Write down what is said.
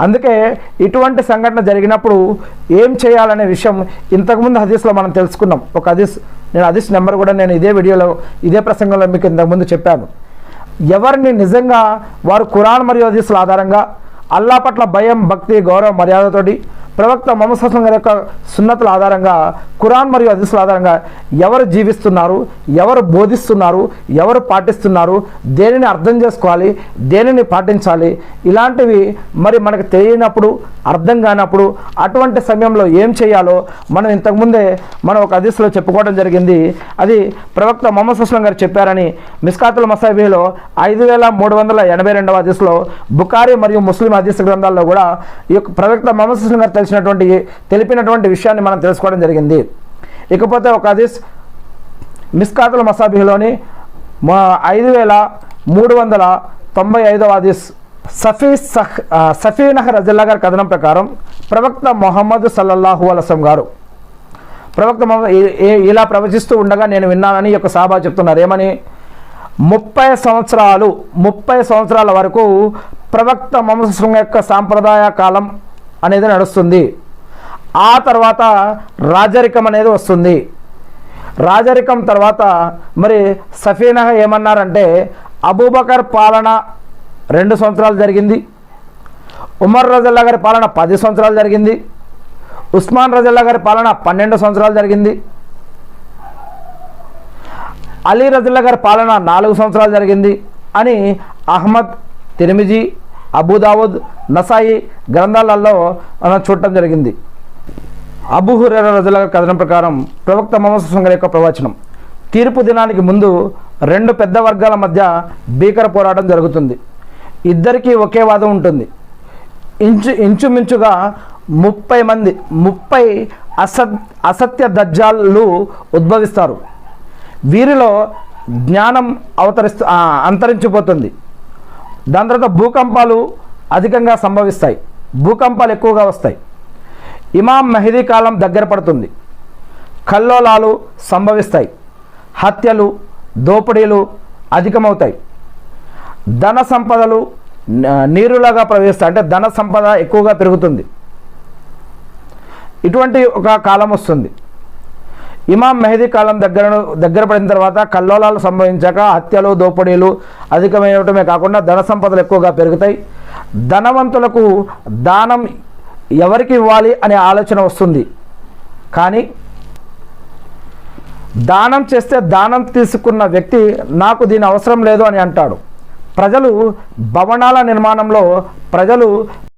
అందుకే ఇటువంటి సంఘటన జరిగినప్పుడు ఏం చేయాలనే విషయం ఇంతకుముందు హదీస్లో మనం తెలుసుకున్నాం. ఒక నేను హదీస్ నెంబర్ కూడా నేను ఇదే వీడియోలో ఇదే ప్రసంగంలో మీకు ఇంతకుముందు చెప్పాను. ఎవరిని నిజంగా వారు ఖురాన్ మరియు హదీసుల ఆధారంగా అల్లా పట్ల భయం, భక్తి, గౌరవ, మర్యాదతోటి ప్రవక్త ముహమ్మద్ సల్లల్లాహు అలైహి వసల్లం యొక్క సున్నతుల ఆధారంగా ఖురాన్ మరియు హదీసుల ఆధారంగా ఎవరు జీవిస్తున్నారు, ఎవరు బోధిస్తున్నారు, ఎవరు పాటిస్తున్నారు, దేనిని అర్థం చేసుకోవాలి, దేనిని పాటించాలి, ఇలాంటివి మరి మనకు తెలియనప్పుడు, అర్థం కానప్పుడు అటువంటి సమయంలో ఏం చేయాలో మనం ఇంతకుముందే మనం ఒక హదీస్లో చెప్పుకోవడం జరిగింది. అది ప్రవక్త ముహమ్మద్ సల్లల్లాహు అలైహి వసల్లం గారు చెప్పారని మిస్కాతుల్ మసాబీలో 5382వ హదీస్లో, బుఖారీ మరియు ముస్లిం హదీస్ గ్రంథాల్లో కూడా ఈ యొక్క ప్రవక్త ముహమ్మద్ సల్లల్లాహు అలైహి వసల్లం గారు తెలిపినటువంటి విషయాన్ని మనం తెలుసుకోవడం జరిగింది. ఇకపోతే ఒక హదీస్ మిస్కాతుల్ మసాబీలోని 5395వ హదీస్ సఫీనహ్ రజల్లా గారి కథనం ప్రకారం ప్రవక్త ముహమ్మద్ సల్లల్లాహు అలైహి వసల్లం గారు ప్రవక్త ఇలా ప్రవచిస్తూ ఉండగా నేను విన్నానని ఈ యొక్క సహాబా చెప్తున్నారు. ఏమని? 30 సంవత్సరాల వరకు ప్రవక్త ముహమ్మద్ సల్లల్లాహు అలైహి వసల్లం యొక్క సాంప్రదాయ కాలం అనేది నడుస్తుంది. ఆ తర్వాత రాజరికం అనేది వస్తుంది. రాజరికం తర్వాత మరి సఫీనహ ఏమన్నారంటే, అబూబకర్ పాలన 2 సంవత్సరాలు జరిగింది, ఉమర్ రజల్లా గారి పాలన 10 సంవత్సరాలు జరిగింది, ఉస్మాన్ రజల్లా గారి పాలన 12 సంవత్సరాలు జరిగింది, అలీ రజల్లా గారి పాలన 4 సంవత్సరాలు జరిగింది అని అహ్మద్, తిర్మిజీ, అబూదావుద్, నసాయి గ్రంథాలలో మనం చూడటం జరిగింది. అబూ హురైరా రజల్లాహు అన్హు కథనం ప్రకారం ప్రవక్త ముహమ్మద్ సల్లల్లాహు అలైహి వసల్లం యొక్క ప్రవచనం, తీర్పు దినానికి ముందు 2 పెద్ద వర్గాల మధ్య భీకర పోరాటం జరుగుతుంది. ఇద్దరికీ ఒకే వాదం ఉంటుంది. ఇంచుమించుగా 30 అసత్య దజ్జాలు ఉద్భవిస్తారు. వీరిలో జ్ఞానం అంతరించిపోతుంది. దాని తర్వాత భూకంపాలు అధికంగా సంభవిస్తాయి. భూకంపాలు ఎక్కువగా వస్తాయి. ఇమాం మెహదీ కాలం దగ్గర పడుతుంది. కల్లోలాలు సంభవిస్తాయి. హత్యలు, దోపిడీలు అధికమవుతాయి. ధన సంపదలు నీరులాగా ప్రవహిస్తాయి. అంటే ధన సంపద ఎక్కువగా పెరుగుతుంది. ఇటువంటి ఒక కాలం వస్తుంది. ఇమాం మెహదీ కాలం దగ్గర పడిన తర్వాత కల్లోలాలు సంభవించాక హత్యలు, దోపిడీలు అధికమయ్యటమే కాకుండా ధన సంపదలు ఎక్కువగా పెరుగుతాయి. ధనవంతులకు దానం ఎవరికి ఇవ్వాలి అనే ఆలోచన వస్తుంది. కానీ దానం చేస్తే దానం తీసుకున్న వ్యక్తి నాకు దీని అవసరం లేదు అని అంటాడు. భవనాల నిర్మాణంలో ప్రజలు